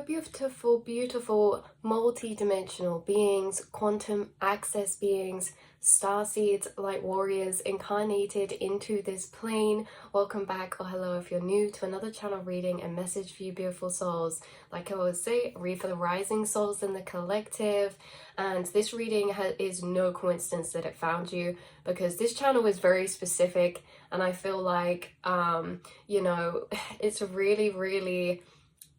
beautiful, beautiful, multi-dimensional beings, quantum access beings, starseeds, light warriors incarnated into this plane. Welcome back, or hello if you're new, to another channel reading and message for you beautiful souls. Like I always say, read for the rising souls in the collective. And this reading is no coincidence that it found you, because this channel is very specific, and I feel like, it's really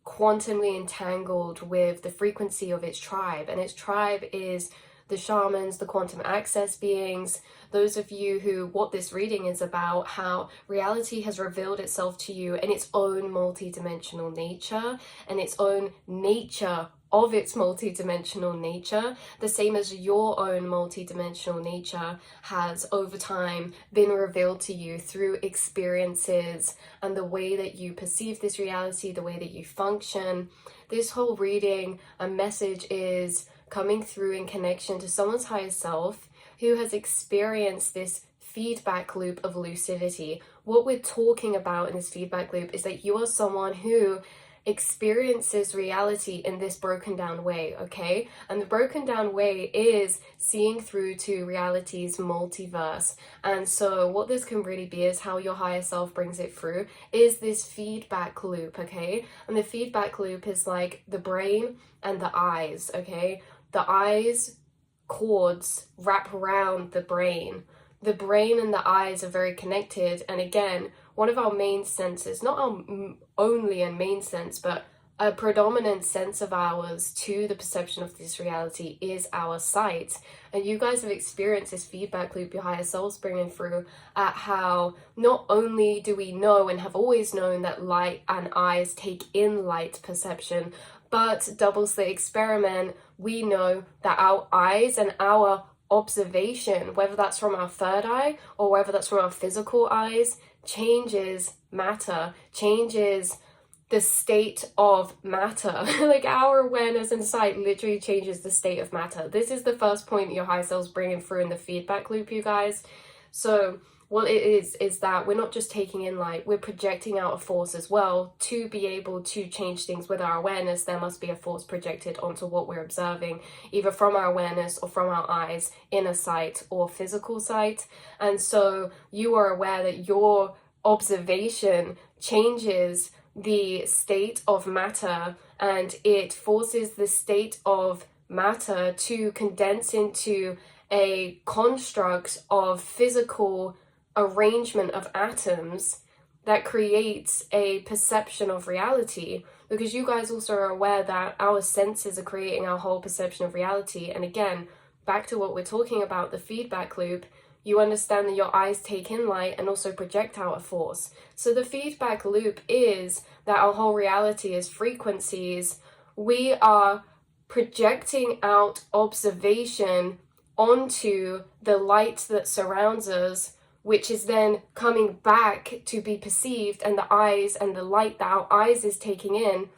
quantumly entangled with the frequency of its tribe, and its tribe is the shamans, the quantum access beings, those of you who, what this reading is about, how reality has revealed itself to you in its own multi-dimensional nature and its own nature of its multi-dimensional nature, the same as your own multi-dimensional nature has over time been revealed to you through experiences and the way that you perceive this reality, the way that you function. This whole reading, a message is coming through in connection to someone's higher self who has experienced this feedback loop of lucidity. What we're talking about in this feedback loop is that you are someone who experiences reality in this broken down way, okay? And the broken down way is seeing through to reality's multiverse. And so what this can really be is how your higher self brings it through is this feedback loop, okay? And the feedback loop is like the brain and the eyes, okay? The eyes cords wrap around the brain. The brain and the eyes are very connected, and again, one of our main senses, not our only and main sense, but a predominant sense of ours to the perception of this reality is our sight. And you guys have experienced this feedback loop, your higher selves bringing through, at how not only do we know and have always known that light and eyes take in light perception, but double slit experiment, we know that our eyes and our observation, whether that's from our third eye or whether that's from our physical eyes, changes matter, changes the state of matter. Like our awareness and sight literally changes the state of matter. This is the first point that your higher self's bringing through in the feedback loop, you guys. So what it is that we're not just taking in light, we're projecting out a force as well. To be able to change things with our awareness, there must be a force projected onto what we're observing, either from our awareness or from our eyes, inner sight or physical sight. And so you are aware that your observation changes the state of matter, and it forces the state of matter to condense into a construct of physical arrangement of atoms that creates a perception of reality, because you guys also are aware that our senses are creating our whole perception of reality. And again, back to what we're talking about, the feedback loop, you understand that your eyes take in light and also project out a force. So the feedback loop is that our whole reality is frequencies. We are projecting out observation onto the light that surrounds us, which is then coming back to be perceived, and the eyes and the light that our eyes is taking in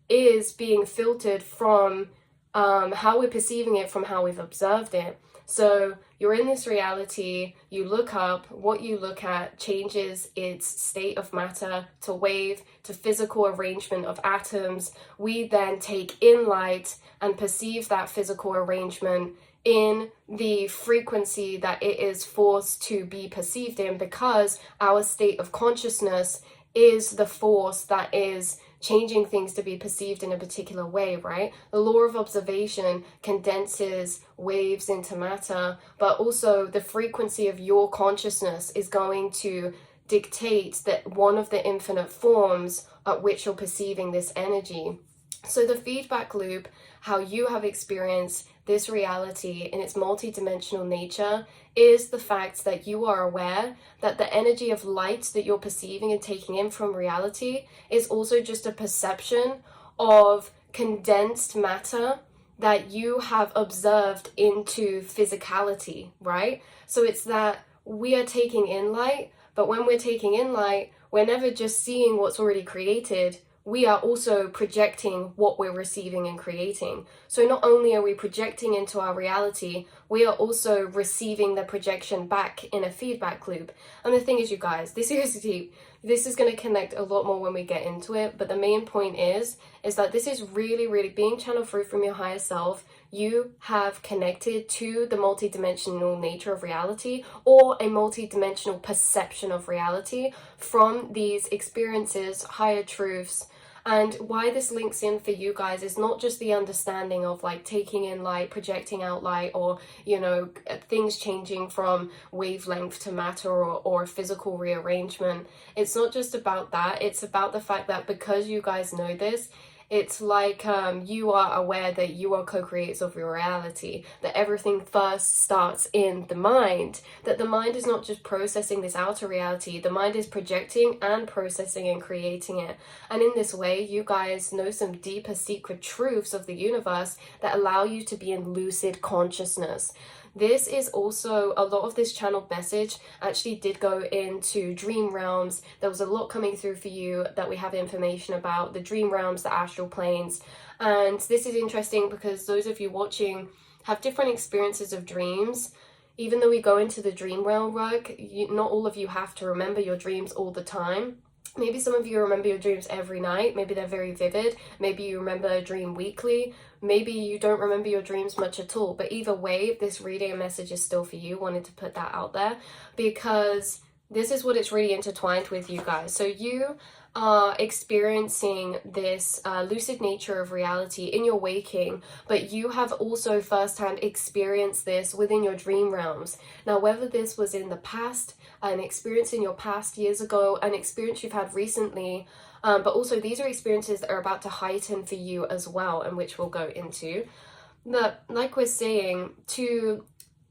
is being filtered from how we're perceiving it, from how we've observed it. So you're in this reality, you look up, what you look at changes its state of matter to wave, to physical arrangement of atoms. We then take in light and perceive that physical arrangement in the frequency that it is forced to be perceived in, because our state of consciousness is the force that is changing things to be perceived in a particular way, right? The law of observation condenses waves into matter, but also the frequency of your consciousness is going to dictate that one of the infinite forms at which you're perceiving this energy. So the feedback loop, how you have experienced this reality in its multi-dimensional nature, is the fact that you are aware that the energy of light that you're perceiving and taking in from reality is also just a perception of condensed matter that you have observed into physicality, right? So it's that we are taking in light, but when we're taking in light, we're never just seeing what's already created. We are also projecting what we're receiving and creating. So not only are we projecting into our reality, we are also receiving the projection back in a feedback loop. And the thing is, you guys, this is deep. this is going to connect a lot more when we get into it, but the main point is that this is really, really being channeled through from your higher self. You have connected to the multidimensional nature of reality, or a multidimensional perception of reality from these experiences, higher truths. And why this links in for you guys is not just the understanding of like taking in light, projecting out light, or, you know, things changing from wavelength to matter, or physical rearrangement. It's not just about that. It's about the fact that because you guys know this, it's like you are aware that you are co-creators of your reality, that everything first starts in the mind, that the mind is not just processing this outer reality, the mind is projecting and processing and creating it. And in this way, you guys know some deeper secret truths of the universe that allow you to be in lucid consciousness. This is also, a lot of this channeled message actually did go into dream realms. There was a lot coming through for you that we have information about, the dream realms, the astral planes. And this is interesting because those of you watching have different experiences of dreams. Even though we go into the dream realm work, not all of you have to remember your dreams all the time. Maybe some of you remember your dreams every night. Maybe they're very vivid. Maybe you remember a dream weekly. Maybe you don't remember your dreams much at all. But either way, this reading and message is still for you. Wanted to put that out there because this is what it's really intertwined with, you guys. So you are experiencing this lucid nature of reality in your waking, but you have also firsthand experienced this within your dream realms. Now, whether this was in the past, an experience in your past years ago, an experience you've had recently, but also these are experiences that are about to heighten for you as well, and which we'll go into. But like we're saying, to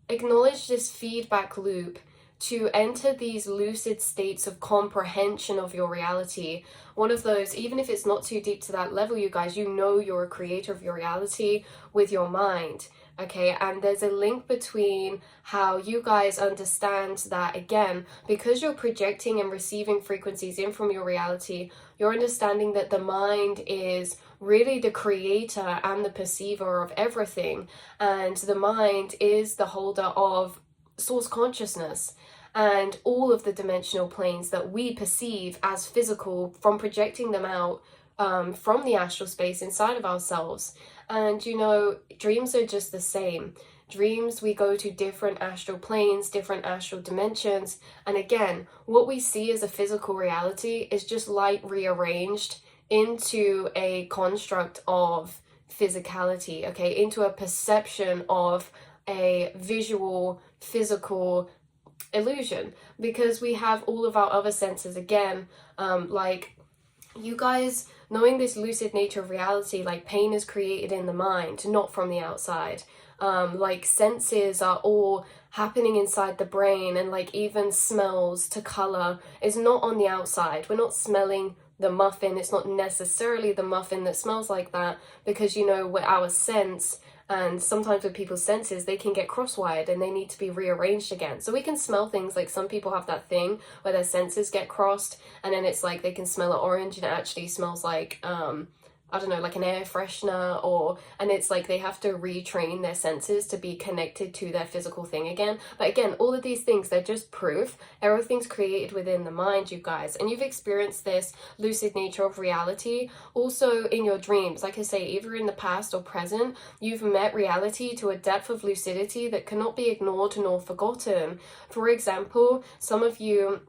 acknowledge this feedback loop, to enter these lucid states of comprehension of your reality, one of those, even if it's not too deep to that level, you guys, you know you're a creator of your reality with your mind. Okay, and there's a link between how you guys understand that, again, because you're projecting and receiving frequencies in from your reality, you're understanding that the mind is really the creator and the perceiver of everything, and the mind is the holder of source consciousness and all of the dimensional planes that we perceive as physical from projecting them out from the astral space inside of ourselves. And you know, dreams are just the same. Dreams, we go to different astral planes, different astral dimensions, and again, what we see as a physical reality is just light rearranged into a construct of physicality, okay, into a perception of a visual, physical illusion, because we have all of our other senses, again, like you guys knowing this lucid nature of reality, like pain is created in the mind, not from the outside. Like senses are all happening inside the brain, and like even smells to color is not on the outside. We're not smelling the muffin. It's not necessarily the muffin that smells like that, because you know, we're our sense. And sometimes with people's senses, they can get cross-wired and they need to be rearranged again. So we can smell things, like some people have that thing where their senses get crossed, and then it's like they can smell an orange and it actually smells like, I don't know, like an air freshener, and it's like they have to retrain their senses to be connected to their physical thing again. But again, all of these things, they're just proof. Everything's created within the mind, you guys. And you've experienced this lucid nature of reality also in your dreams. Like I say, either in the past or present, you've met reality to a depth of lucidity that cannot be ignored nor forgotten. For example, some of you,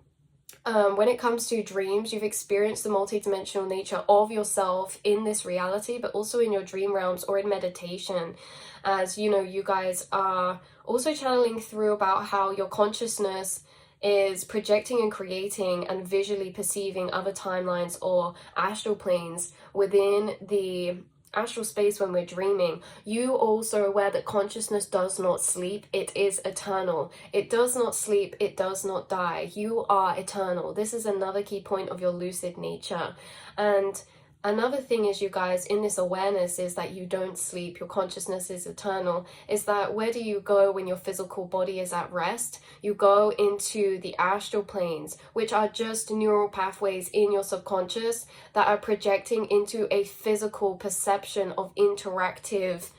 when it comes to dreams, you've experienced the multidimensional nature of yourself in this reality, but also in your dream realms or in meditation. As you know, you guys are also channeling through about how your consciousness is projecting and creating and visually perceiving other timelines or astral planes within the astral space when we're dreaming. You also are aware that consciousness does not sleep. It is eternal. It does not sleep. It does not die. You are eternal. This is another key point of your lucid nature. And another thing is, you guys, in this awareness is that you don't sleep. Your consciousness is eternal. Is that where do you go when your physical body is at rest? You go into the astral planes, which are just neural pathways in your subconscious that are projecting into a physical perception of interactive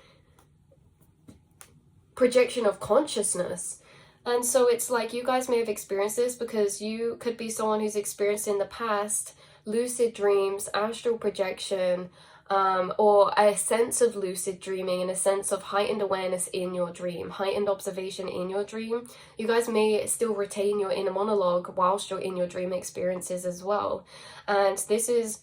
projection of consciousness. And so it's like you guys may have experienced this because you could be someone who's experienced in the past lucid dreams, astral projection, or a sense of lucid dreaming and a sense of heightened awareness in your dream, heightened observation in your dream. You guys may still retain your inner monologue whilst you're in your dream experiences as well. And this is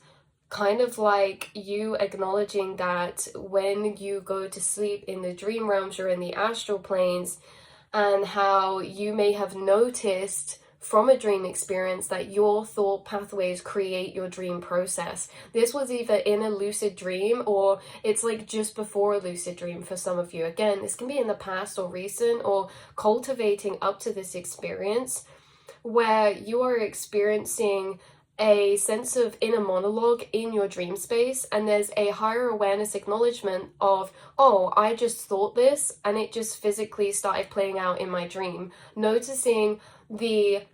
kind of like you acknowledging that when you go to sleep in the dream realms, you're in the astral planes, and how you may have noticed from a dream experience that your thought pathways create your dream process. This was either in a lucid dream or it's like just before a lucid dream for some of you. Again, this can be in the past or recent or cultivating up to this experience where you are experiencing a sense of inner monologue in your dream space, and there's a higher awareness acknowledgement of, oh, I just thought this and it just physically started playing out in my dream. Noticing the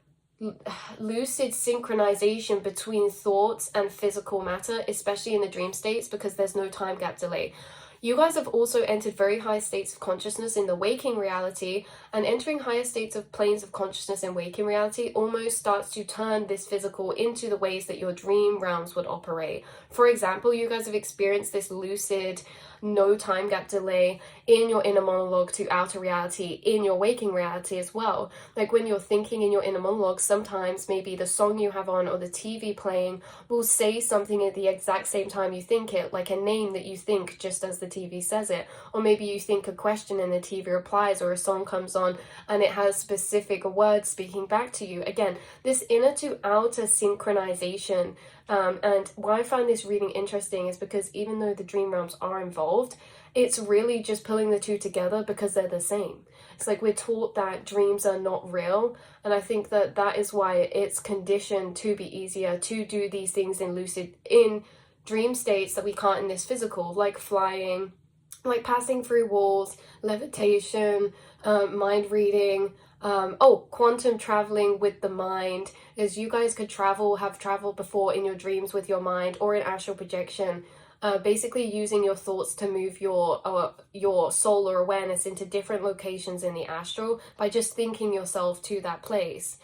lucid synchronization between thoughts and physical matter, especially in the dream states, because there's no time gap delay. You guys have also entered very high states of consciousness in the waking reality, and entering higher states of planes of consciousness in waking reality almost starts to turn this physical into the ways that your dream realms would operate. For example, you guys have experienced this lucid, no time gap delay in your inner monologue to outer reality in your waking reality as well. Like when you're thinking in your inner monologue, sometimes maybe the song you have on or the TV playing will say something at the exact same time you think it, like a name that you think just as the TV says it, or maybe you think a question and the TV replies, or a song comes on and it has specific words speaking back to you. Again, this inner to outer synchronization. And why I find this reading interesting is because even though the dream realms are involved, it's really just pulling the two together because they're the same. It's like we're taught that dreams are not real, and I think that that is why it's conditioned to be easier to do these things in dream states that we can't in this physical, like flying, like passing through walls, levitation, mind reading, quantum traveling with the mind, is you guys could have traveled before in your dreams with your mind or in astral projection, basically using your thoughts to move your soul or awareness into different locations in the astral by just thinking yourself to that place.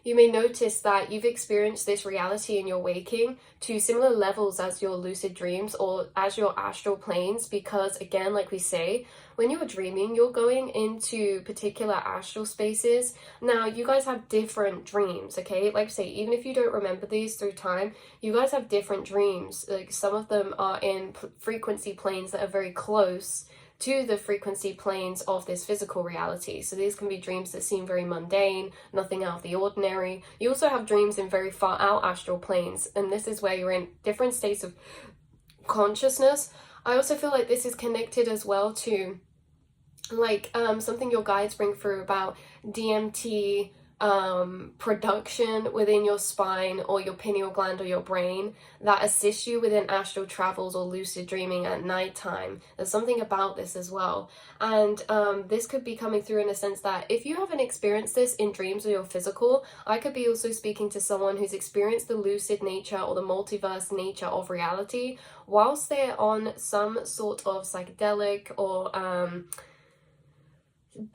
You may notice that you've experienced this reality in your waking to similar levels as your lucid dreams or as your astral planes, because again, like we say, when you're dreaming, you're going into particular astral spaces. Now, you guys have different dreams, okay? Like I say, even if you don't remember these through time, you guys have different dreams. Like some of them are in frequency planes that are very close to the frequency planes of this physical reality. So these can be dreams that seem very mundane, nothing out of the ordinary. You also have dreams in very far out astral planes, and this is where you're in different states of consciousness. I also feel like this is connected as well to like something your guides bring through about DMT production within your spine or your pineal gland or your brain that assists you within astral travels or lucid dreaming at nighttime. There's something about this as well, and this could be coming through in a sense that if you haven't experienced this in dreams or your physical, I could be also speaking to someone who's experienced the lucid nature or the multiverse nature of reality whilst they're on some sort of psychedelic or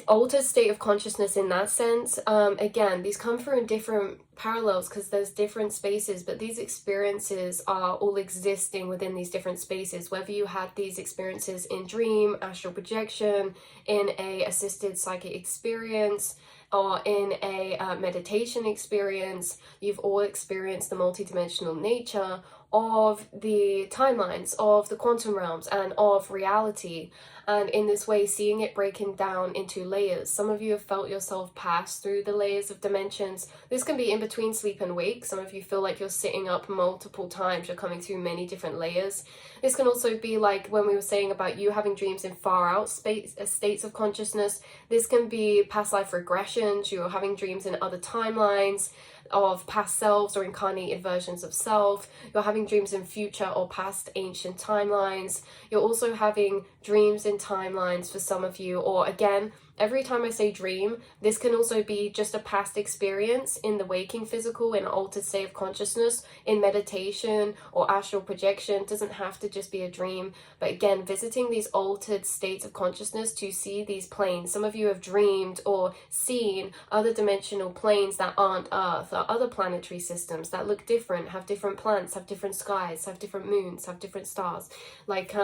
altered state of consciousness in that sense. Again, these come through in different parallels because there's different spaces, but these experiences are all existing within these different spaces, whether you had these experiences in dream, astral projection, in a assisted psychic experience, or in a meditation experience. You've all experienced the multidimensional nature of the timelines, of the quantum realms, and of reality. And in this way, seeing it breaking down into layers. Some of you have felt yourself pass through the layers of dimensions. This can be in between sleep and wake. Some of you feel like you're sitting up multiple times. You're coming through many different layers. This can also be like when we were saying about you having dreams in far out states of consciousness. This can be past life regressions. You're having dreams in other timelines of past selves or incarnated versions of self. You're having dreams in future or past ancient timelines. You're also having dreams in timelines for some of you, or again, every time I say dream, this can also be just a past experience in the waking physical, in an altered state of consciousness, in meditation or astral projection. It doesn't have to just be a dream, but again, visiting these altered states of consciousness to see these planes. Some of you have dreamed or seen other dimensional planes that aren't Earth, or other planetary systems that look different, have different planets, have different skies, have different moons, have different stars. Like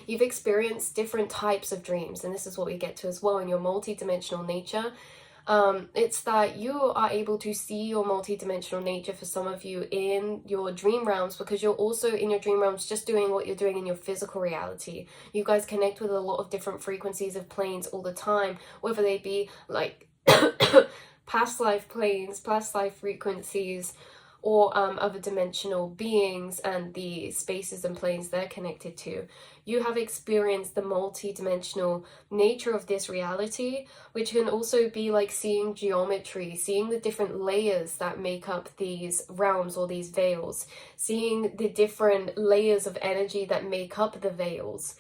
you've experienced different types of dreams, and this is what we get to as well in your multi-dimensional nature. It's that you are able to see your multi-dimensional nature for some of you in your dream realms, because you're also in your dream realms just doing what you're doing in your physical reality. You guys connect with a lot of different frequencies of planes all the time, whether they be like past life planes, past life frequencies, or other dimensional beings and the spaces and planes they're connected to. You have experienced the multi-dimensional nature of this reality, which can also be like seeing geometry, seeing the different layers that make up these realms or these veils, seeing the different layers of energy that make up the veils.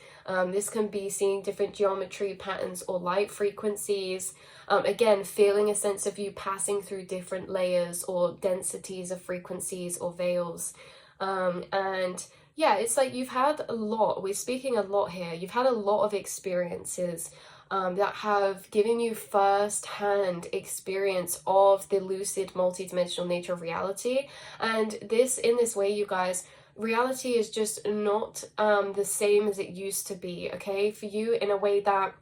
This can be seeing different geometry patterns or light frequencies. Again, feeling a sense of you passing through different layers or densities of frequencies or veils. And yeah, it's like you've had a lot, we're speaking a lot here, you've had a lot of experiences that have given you first-hand experience of the lucid multidimensional nature of reality. And in this way, you guys, reality is just not the same as it used to be, okay, for you, in a way that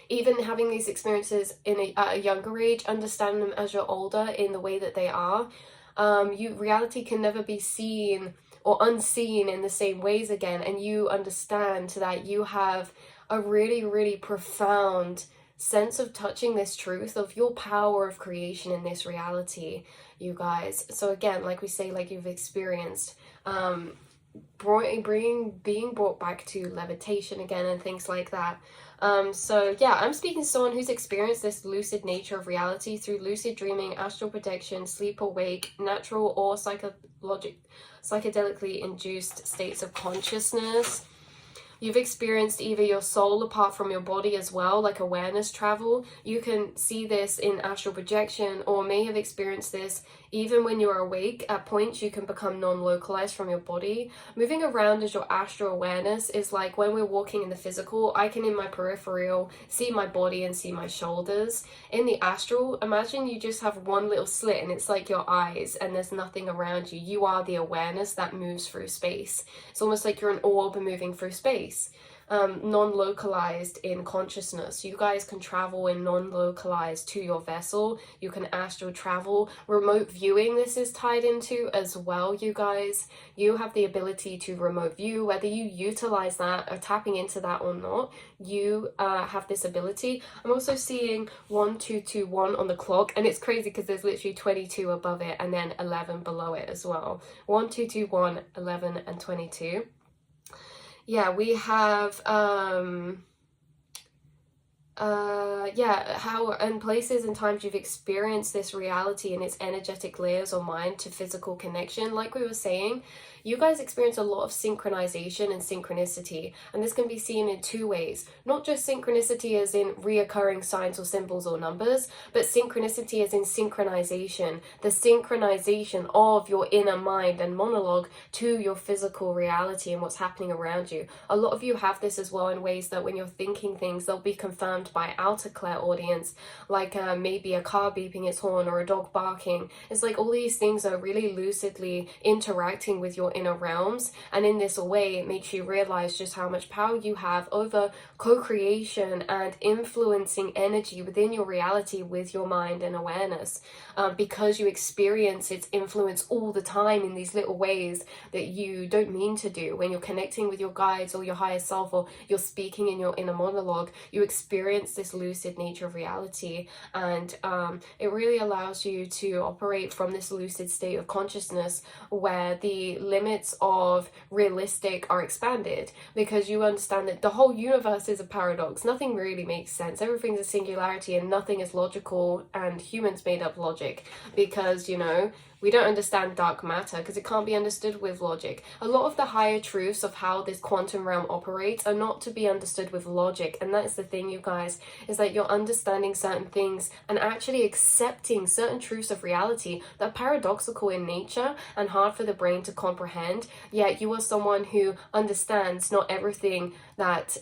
even having these experiences at a younger age, understand them as you're older in the way that they are, reality can never be seen or unseen in the same ways again, and you understand that you have a really, really profound sense of touching this truth of your power of creation in this reality, you guys. So again, like we say, like you've experienced being brought back to levitation again and things like that. So yeah, I'm speaking to someone who's experienced this lucid nature of reality through lucid dreaming, astral projection, sleep awake, natural or psychedelically induced states of consciousness. You've experienced either your soul apart from your body as well, like awareness travel. You can see this in astral projection, or may have experienced this even when you're awake. At points, you can become non-localized from your body. Moving around as your astral awareness is like when we're walking in the physical, I can in my peripheral see my body and see my shoulders. In the astral, imagine you just have one little slit and it's like your eyes and there's nothing around you. You are the awareness that moves through space. It's almost like you're an orb moving through space. Non-localized in consciousness. You guys can travel in non-localized to your vessel. You can astral travel. Remote viewing, this is tied into as well, you guys. You have the ability to remote view, whether you utilize that or tapping into that or not. You have this ability. I'm also seeing 1221 on the clock, and it's crazy because there's literally 22 above it and then 11 below it as well. 1221, 11 and 22. Yeah, we have how and places and times you've experienced this reality and its energetic layers or mind to physical connection. Like we were saying, you guys experience a lot of synchronization and synchronicity, and this can be seen in two ways. Not just synchronicity as in reoccurring signs or symbols or numbers, but synchronicity as in synchronization, the synchronization of your inner mind and monologue to your physical reality and what's happening around you. A lot of you have this as well in ways that when you're thinking things, they'll be confirmed by outer clairaudience, like maybe a car beeping its horn or a dog barking. It's like all these things are really lucidly interacting with your inner realms, and in this way it makes you realize just how much power you have over co-creation and influencing energy within your reality with your mind and awareness, because you experience its influence all the time in these little ways that you don't mean to do. When you're connecting with your guides or your higher self, or you're speaking in your inner monologue, you experience this lucid nature of reality, and it really allows you to operate from this lucid state of consciousness where the limits of realistic are expanded, because you understand that the whole universe is a paradox. Nothing really makes sense. Everything's a singularity and nothing is logical, and humans made up logic because, you know, We don't understand dark matter because it can't be understood with logic. A lot of the higher truths of how this quantum realm operates are not to be understood with logic. And that's the thing, you guys, is that you're understanding certain things and actually accepting certain truths of reality that are paradoxical in nature and hard for the brain to comprehend. Yet you are someone who understands not everything that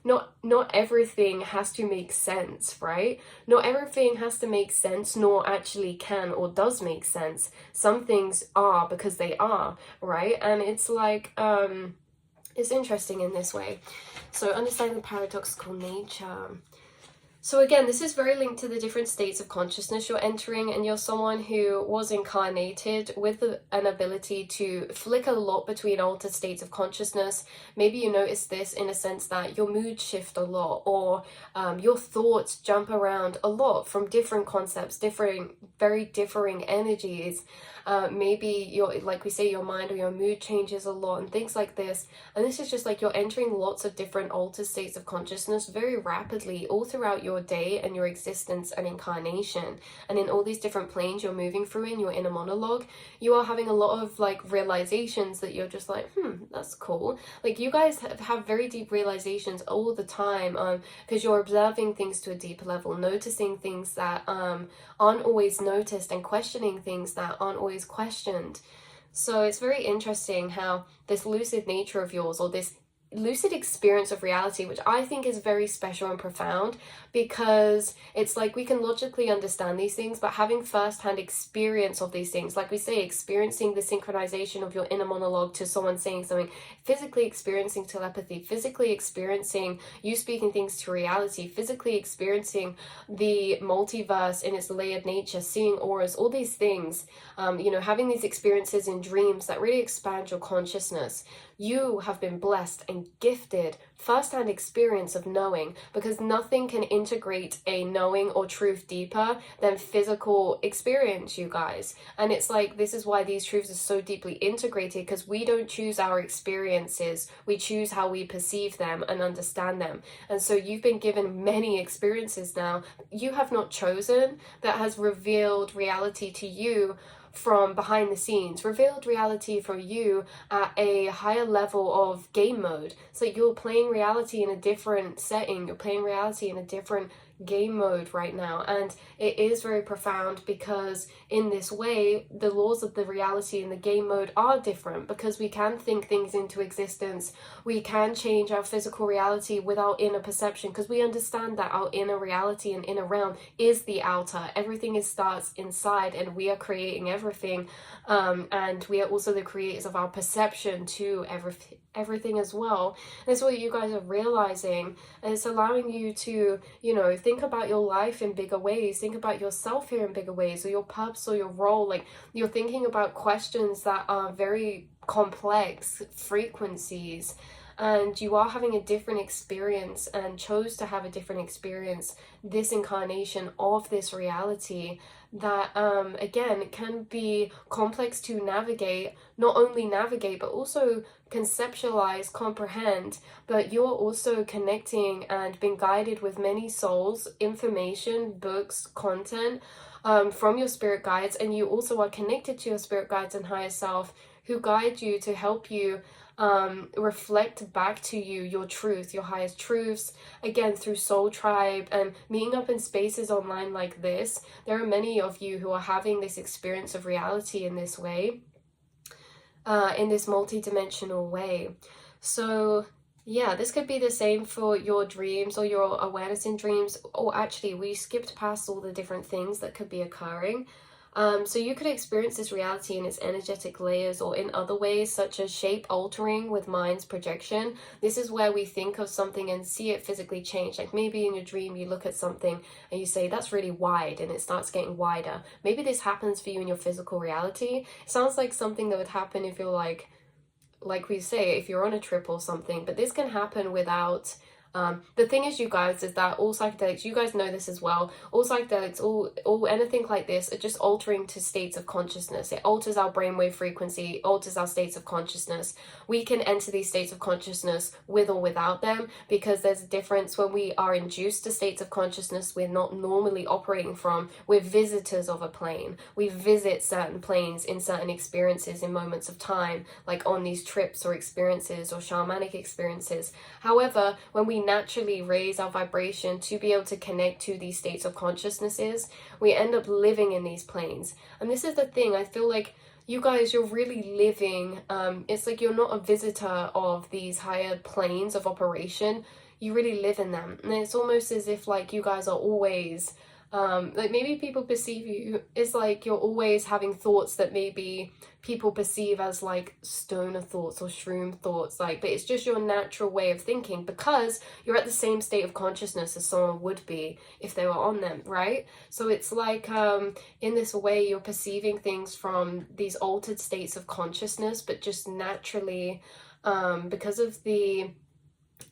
not everything has to make sense, right? Not everything has to make sense, nor actually can or does make sense. Some things are because they are, right? And it's like it's interesting in this way. So understanding the paradoxical nature. So again, this is very linked to the different states of consciousness you're entering, and you're someone who was incarnated with an ability to flick a lot between altered states of consciousness. Maybe you notice this in a sense that your mood shift a lot, or your thoughts jump around a lot from different concepts, very differing energies. Maybe your, like we say, your mind or your mood changes a lot and things like this. And this is just like you're entering lots of different altered states of consciousness very rapidly all throughout your day and your existence and incarnation. And in all these different planes you're moving through in your inner monologue, you are having a lot of like realizations that you're just like, that's cool. Like you guys have very deep realizations all the time, because you're observing things to a deeper level, noticing things that aren't always noticed, and questioning things that aren't always questioned. So it's very interesting how this lucid nature of yours, or this lucid experience of reality, which I think is very special and profound, because it's like we can logically understand these things, but having first-hand experience of these things, like we say, experiencing the synchronization of your inner monologue to someone saying something, physically experiencing telepathy, physically experiencing you speaking things to reality, physically experiencing the multiverse in its layered nature, seeing auras, all these things, having these experiences in dreams that really expand your consciousness. You have been blessed and gifted first-hand experience of knowing, because nothing can integrate a knowing or truth deeper than physical experience, you guys. And it's like, this is why these truths are so deeply integrated, because we don't choose our experiences, we choose how we perceive them and understand them. And so you've been given many experiences now you have not chosen, that has revealed reality to you from behind the scenes, revealed reality for you at a higher level of game mode. So you're playing reality in a different setting, you're playing reality in a different game mode right now. And it is very profound, because in this way the laws of the reality in the game mode are different, because we can think things into existence, we can change our physical reality with our inner perception, because we understand that our inner reality and inner realm is the outer. Everything starts inside, and we are creating everything, and we are also the creators of our perception to everything as well. And it's what you guys are realizing, and it's allowing you to, think about your life in bigger ways, think about yourself here in bigger ways, or your purpose or your role. Like, you're thinking about questions that are very complex frequencies, and you are having a different experience, and chose to have a different experience this incarnation of this reality that again can be complex to navigate, not only navigate but also conceptualize, comprehend. But you're also connecting and being guided with many souls, information, books, content from your spirit guides, and you also are connected to your spirit guides and higher self, who guide you to help you reflect back to you your truth, your highest truths, again through Soul Tribe and meeting up in spaces online like this. There are many of you who are having this experience of reality in this way, in this multi-dimensional way. So yeah, this could be the same for your dreams or your awareness in dreams. Or actually, we skipped past all the different things that could be occurring. So you could experience this reality in its energetic layers, or in other ways, such as shape altering with mind's projection. This is where we think of something and see it physically change. Like maybe in your dream you look at something and you say, that's really wide, and it starts getting wider. Maybe this happens for you in your physical reality. It sounds like something that would happen if you're like we say, if you're on a trip or something. But this can happen without The thing is, you guys, is that all psychedelics, you guys know this as well, all psychedelics, all anything like this are just altering to states of consciousness. It alters our brainwave frequency, alters our states of consciousness. We can enter these states of consciousness with or without them, because there's a difference. When we are induced to states of consciousness we're not normally operating from, we're visitors of a plane. We visit certain planes in certain experiences in moments of time, like on these trips or experiences or shamanic experiences. However, when we naturally raise our vibration to be able to connect to these states of consciousnesses, we end up living in these planes. And this is the thing, I feel like you guys, you're really living, it's like you're not a visitor of these higher planes of operation, you really live in them. And it's almost as if like you guys are always like, maybe people perceive you as like you're always having thoughts that maybe people perceive as like stoner thoughts or shroom thoughts, like, but it's just your natural way of thinking, because you're at the same state of consciousness as someone would be if they were on them, right? So it's like in this way you're perceiving things from these altered states of consciousness, but just naturally because of the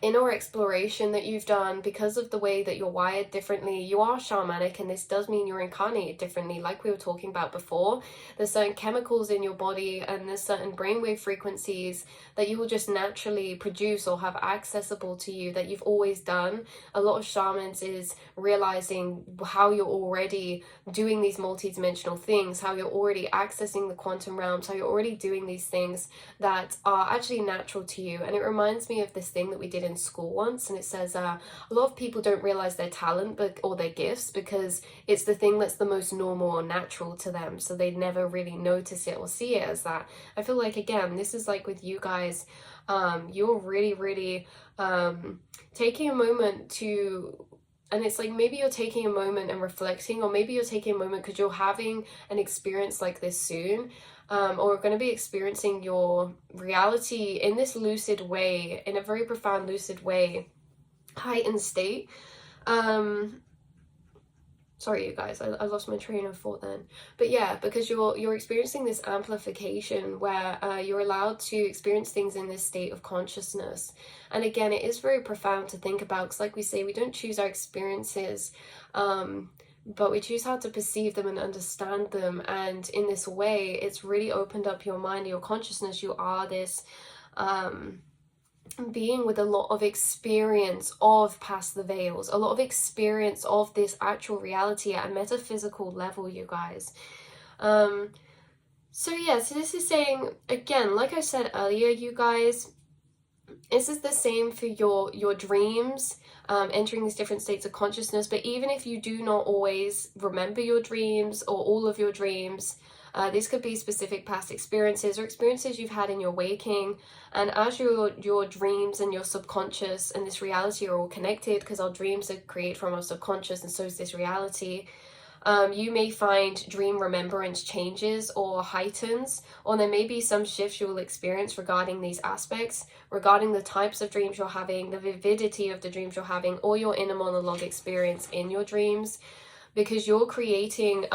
inner exploration that you've done, because of the way that you're wired differently. You are shamanic, and this does mean you're incarnated differently, like we were talking about before. There's certain chemicals in your body and there's certain brainwave frequencies that you will just naturally produce or have accessible to you that you've always done. A lot of shamans is realizing how you're already doing these multidimensional things, how you're already accessing the quantum realms, how you're already doing these things that are actually natural to you. And it reminds me of this thing that we did in school once, and it says a lot of people don't realize their talent or their gifts because it's the thing that's the most normal or natural to them, so they never really notice it or see it as that. I feel like, again, this is like with you guys, you're really taking a moment to, and it's like maybe you're taking a moment and reflecting, or maybe you're taking a moment because you're having an experience like this soon, or going to be experiencing your reality in this lucid way, in a very profound lucid way, heightened state. Sorry you guys, I lost my train of thought then. But yeah, because you're experiencing this amplification where you're allowed to experience things in this state of consciousness. And again, it is very profound to think about, because like we say, we don't choose our experiences, but we choose how to perceive them and understand them. And in this way, it's really opened up your mind, your consciousness. You are this being with a lot of experience of past the veils, a lot of experience of this actual reality at a metaphysical level, you guys. So yeah, so this is saying, again, like I said earlier, you guys, this is the same for your dreams, entering these different states of consciousness. But even if you do not always remember your dreams or all of your dreams, these could be specific past experiences or experiences you've had in your waking. And as your dreams and your subconscious and this reality are all connected, because our dreams are created from our subconscious, and so is this reality, you may find dream remembrance changes or heightens, or there may be some shifts you will experience regarding these aspects, regarding the types of dreams you're having, the vividity of the dreams you're having, or your inner monologue experience in your dreams, because you're creating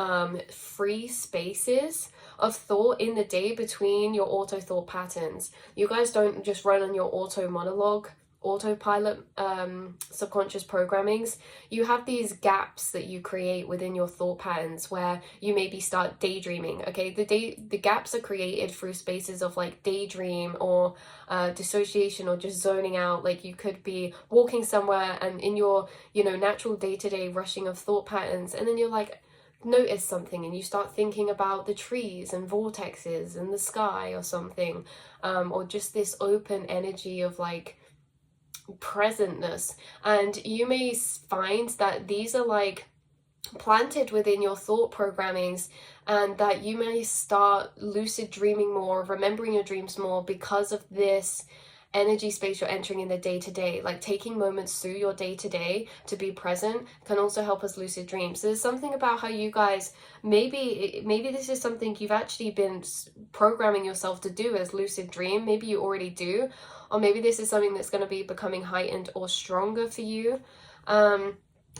free spaces of thought in the day between your auto thought patterns. You guys don't just run on your auto monologue, autopilot subconscious programmings. You have these gaps that you create within your thought patterns where you maybe start daydreaming. Okay, the gaps are created through spaces of like daydream or dissociation or just zoning out. Like you could be walking somewhere and in your natural day-to-day rushing of thought patterns, and then you're like, notice something and you start thinking about the trees and vortexes and the sky or something, or just this open energy of like presentness. And you may find that these are like planted within your thought programmings, and that you may start lucid dreaming more, remembering your dreams more, because of this energy space you're entering in the day-to-day. Like taking moments through your day-to-day to be present can also help us lucid dream. So there's something about how you guys, maybe this is something you've actually been programming yourself to do as lucid dream. Maybe you already do, or maybe this is something that's going to be becoming heightened or stronger for you.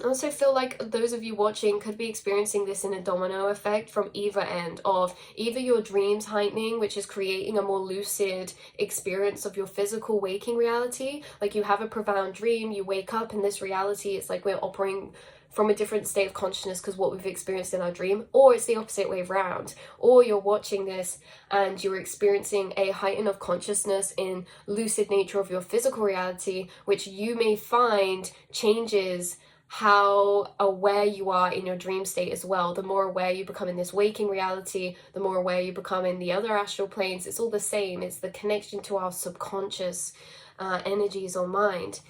I also feel like those of you watching could be experiencing this in a domino effect from either end of either your dreams heightening, which is creating a more lucid experience of your physical waking reality. Like you have a profound dream, you wake up in this reality, it's like we're operating from a different state of consciousness because what we've experienced in our dream, or it's the opposite way around, or you're watching this and you're experiencing a heighten of consciousness in lucid nature of your physical reality, which you may find changes how aware you are in your dream state as well. The more aware you become in this waking reality, the more aware you become in the other astral planes. It's all the same. It's the connection to our subconscious energies or mind.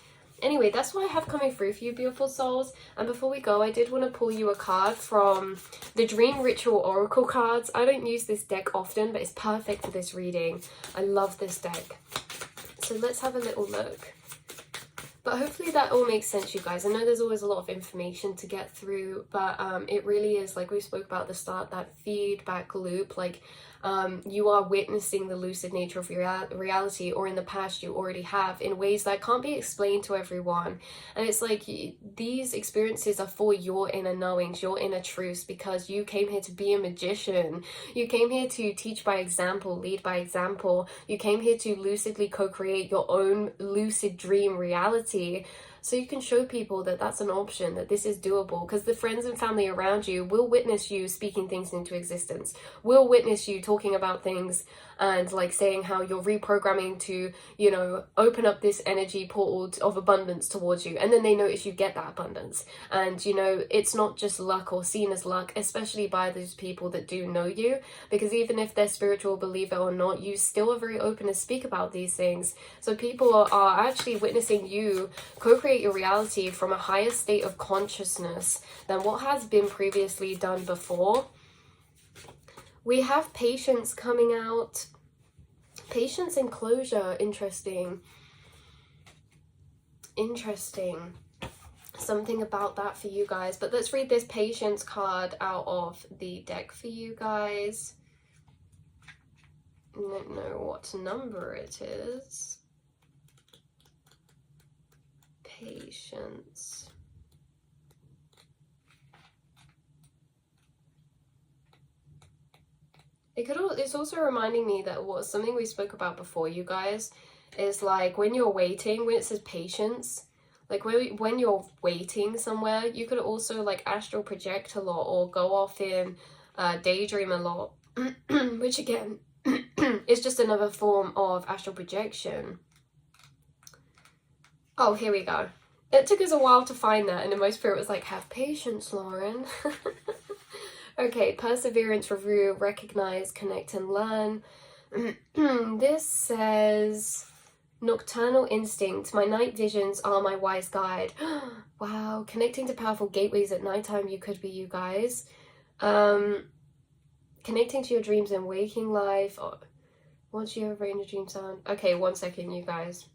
Anyway, that's what I have coming through for you, beautiful souls. And before we go, I did want to pull you a card from the Dream Ritual Oracle cards. I don't use this deck often, but it's perfect for this reading. I love this deck. So let's have a little look. But hopefully that all makes sense, you guys. I know there's always a lot of information to get through, but it really is, like we spoke about at the start, that feedback loop. Like you are witnessing the lucid nature of your reality, or in the past you already have, in ways that can't be explained to everyone. And it's like these experiences are for your inner knowings, your inner truths, because you came here to be a magician. You came here to teach by example, lead by example. You came here to lucidly co-create your own lucid dream reality, so you can show people that that's an option, that this is doable, because the friends and family around you will witness you speaking things into existence, will witness you talking about things and like saying how you're reprogramming to, you know, open up this energy portal of abundance towards you, and then they notice you get that abundance. And you know, it's not just luck or seen as luck, especially by those people that do know you, because even if they're spiritual, believe it or not, you still are very open to speak about these things. So people are actually witnessing you co-create your reality from a higher state of consciousness than what has been previously done before. We have patience coming out. Patience and closure. Interesting. Something about that for you guys. But let's read this patience card out of the deck for you guys. I don't know what number it is. Patience. It's also reminding me that something we spoke about before, you guys, is like when you're waiting, when it says patience, like when you're waiting somewhere, you could also like astral project a lot or go off in daydream a lot, which again is just another form of astral projection. Oh, here we go. It took us a while to find that, and in my spirit was like, have patience, Lauren. Okay, perseverance, review, recognize, connect, and learn. This says, nocturnal instinct. My night visions are my wise guide. Wow, connecting to powerful gateways at nighttime. You could be you guys. Connecting to your dreams and waking life. Once you have range of dream sound. Okay, 1 second, you guys.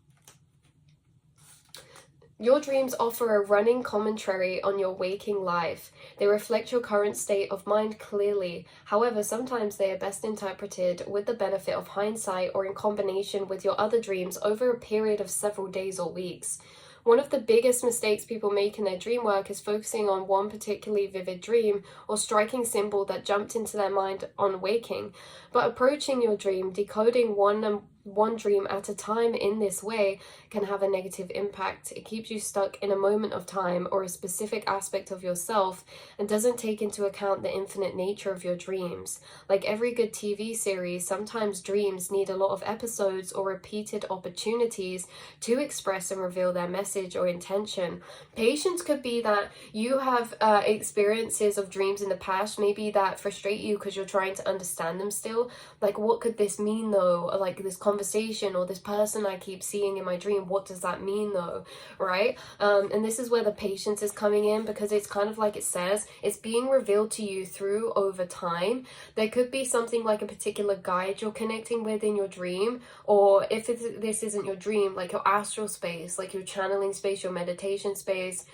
Your dreams offer a running commentary on your waking life. They reflect your current state of mind clearly. However, sometimes they are best interpreted with the benefit of hindsight or in combination with your other dreams over a period of several days or weeks. One of the biggest mistakes people make in their dream work is focusing on one particularly vivid dream or striking symbol that jumped into their mind on waking. But approaching your dream, decoding one dream at a time in this way can have a negative impact. It keeps you stuck in a moment of time or a specific aspect of yourself and doesn't take into account the infinite nature of your dreams. Like every good TV series, sometimes dreams need a lot of episodes or repeated opportunities to express and reveal their message or intention. Patience could be that you have experiences of dreams in the past, maybe that frustrate you because you're trying to understand them still. Like, what could this mean though? Or like this conversation or this person I keep seeing in my dream, what does that mean though, right? And this is where the patience is coming in, because it's kind of like it says, it's being revealed to you through over time. There could be something like a particular guide you're connecting with in your dream, or if this isn't your dream, like your astral space, like your channeling space, your meditation space,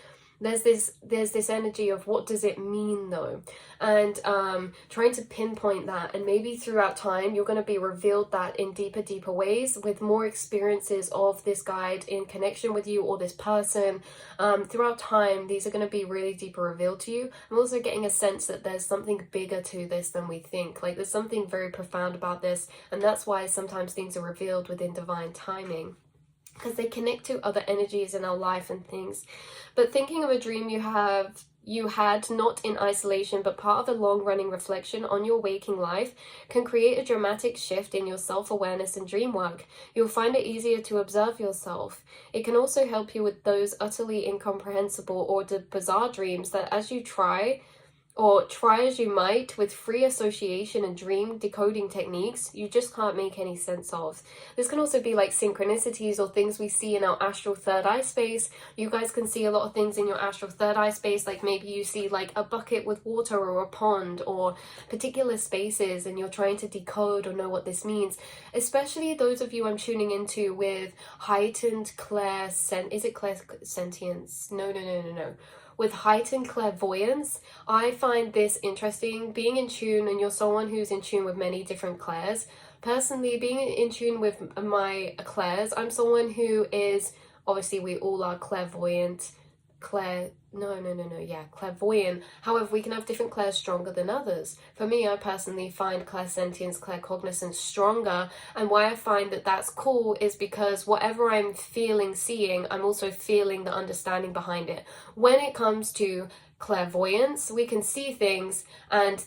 there's this energy of what does it mean though, and trying to pinpoint that. And maybe throughout time you're going to be revealed that in deeper ways with more experiences of this guide in connection with you or this person. Throughout time these are going to be really deeper revealed to you. I'm also getting a sense that there's something bigger to this than we think. Like there's something very profound about this, and that's why sometimes things are revealed within divine timing, because they connect to other energies in our life and things. But thinking of a dream you had not in isolation but part of a long-running reflection on your waking life can create a dramatic shift in your self-awareness and dream work. You'll find it easier to observe yourself. It can also help you with those utterly incomprehensible or bizarre dreams that as you try as you might with free association and dream decoding techniques, you just can't make any sense of. This can also be like synchronicities or things we see in our astral third eye space. You guys can see a lot of things in your astral third eye space, like maybe you see like a bucket with water or a pond or particular spaces, and you're trying to decode or know what this means. Especially those of you I'm tuning into with heightened clairsentience? No. With heightened clairvoyance, I find this interesting. Being in tune, and you're someone who's in tune with many different clairs. Personally, being in tune with my clairs, I'm someone who is, obviously we all are clairvoyant, clairvoyant. However, we can have different clairs stronger than others. For me, I personally find clairsentience, claircognizance stronger, and why I find that that's cool is because whatever I'm feeling, seeing, I'm also feeling the understanding behind it. When it comes to clairvoyance, we can see things and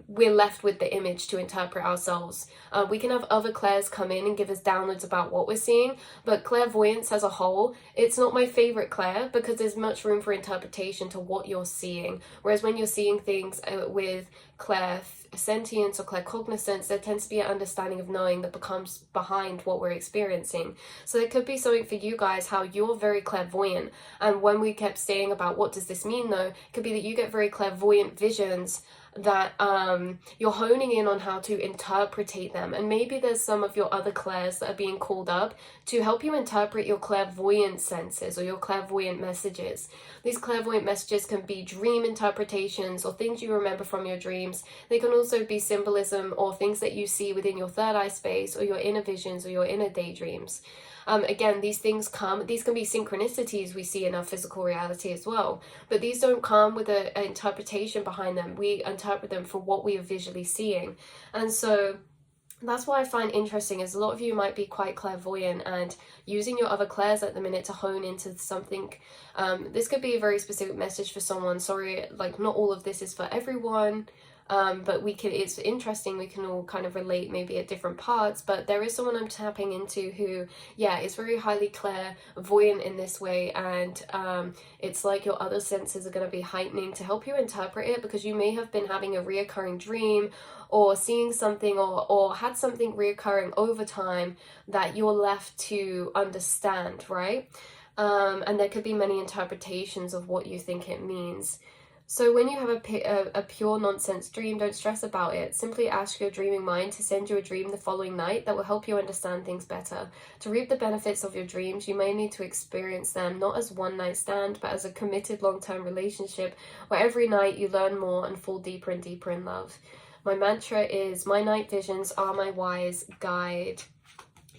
we're left with the image to interpret ourselves. We can have other clairs come in and give us downloads about what we're seeing, but clairvoyance as a whole, it's not my favorite clair because there's much room for interpretation to what you're seeing. Whereas when you're seeing things with clairsentience or claircognizance, there tends to be an understanding of knowing that becomes behind what we're experiencing. So there could be something for you guys how you're very clairvoyant, and when we kept saying about what does this mean though, it could be that you get very clairvoyant visions that you're honing in on how to interpretate them, and maybe there's some of your other clairs that are being called up to help you interpret your clairvoyant senses or your clairvoyant messages. These clairvoyant messages can be dream interpretations or things you remember from your dreams. They can also be symbolism or things that you see within your third eye space or your inner visions or your inner daydreams. Again, these can be synchronicities we see in our physical reality as well, but these don't come with an interpretation behind them. We interpret them for what we are visually seeing. And so that's what I find interesting is a lot of you might be quite clairvoyant and using your other clairs at the minute to hone into something. This could be a very specific message for someone. Sorry, like not all of this is for everyone. But it's interesting, we can all kind of relate maybe at different parts, but there is someone I'm tapping into who, is very highly clairvoyant in this way, and it's like your other senses are going to be heightening to help you interpret it, because you may have been having a reoccurring dream or seeing something or had something reoccurring over time that you're left to understand, right? And there could be many interpretations of what you think it means. So when you have a pure nonsense dream, don't stress about it. Simply ask your dreaming mind to send you a dream the following night that will help you understand things better. To reap the benefits of your dreams, you may need to experience them not as one night stand, but as a committed long-term relationship where every night you learn more and fall deeper and deeper in love. My mantra is, my night visions are my wise guide.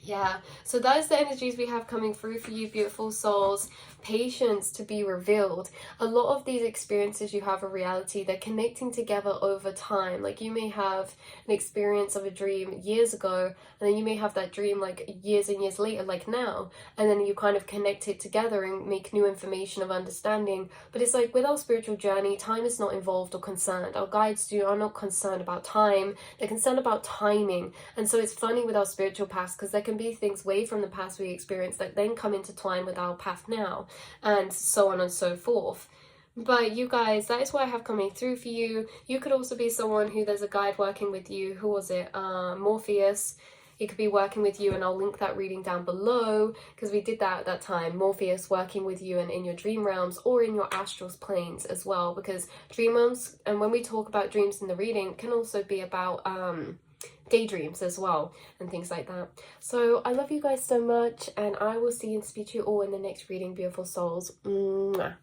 Yeah, so those are the energies we have coming through for you, beautiful souls. Patience to be revealed. A lot of these experiences you have a reality, they're connecting together over time. Like you may have an experience of a dream years ago, and then you may have that dream like years and years later, like now, and then you kind of connect it together and make new information of understanding. But it's like with our spiritual journey, time is not involved or concerned. Our guides are not concerned about time, they're concerned about timing. And so it's funny with our spiritual past, because there can be things way from the past we experienced that then come intertwined with our path now, and so on and so forth. But you guys, that is what I have coming through for you. You could also be someone who there's a guide working with you. Who was it? Morpheus. He could be working with you, and I'll link that reading down below, because we did that at that time. Morpheus working with you and in your dream realms or in your astral planes as well, because dream realms, and when we talk about dreams in the reading, can also be about daydreams as well and things like that. So I love you guys so much, and I will see and speak to you all in the next reading, beautiful souls. Mwah.